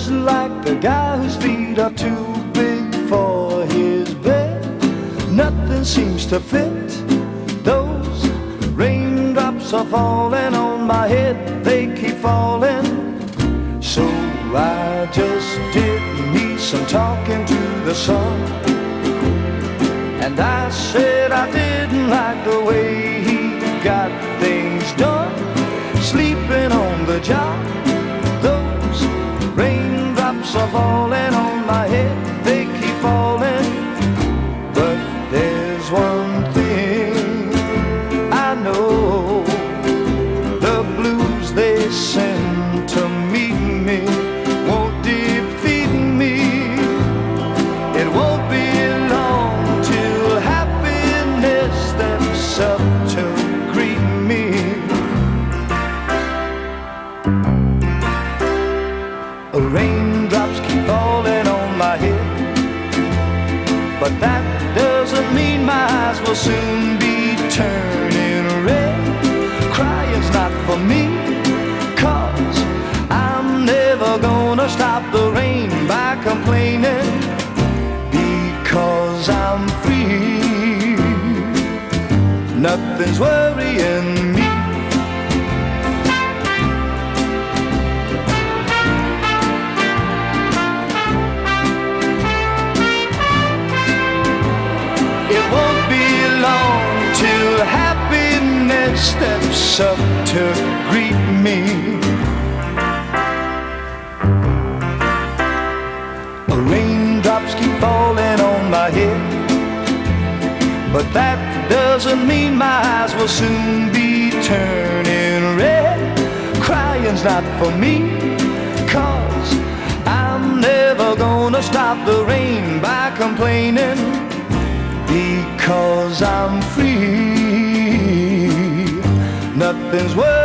just like the guy whose feet are too big for his bed. Nothing seems to fit. Those raindrops are falling on my head, they keep falling. So I just did me some talking to the sun, and I said I didn't like the way he got things done, sleeping on the job. Those raindrops are falling on my head, they keep falling. But there's one thing I know, the blues they send to meet me won't defeat me. It won't be long till happiness steps up to greet me. Raindrops keep falling on my head, but that doesn't mean my eyes will soon be turning red. Crying's not for me, 'cause I'm never gonna stop the rain by complaining, because I'm free. Nothing's worrying me. It won't be long till happiness steps up to greet me. Raindrops keep falling on my head, but that doesn't mean my eyes will soon be turning red. Crying's not for me, 'cause I'm never gonna stop the rain by complaining, because I'm free. Nothing's worth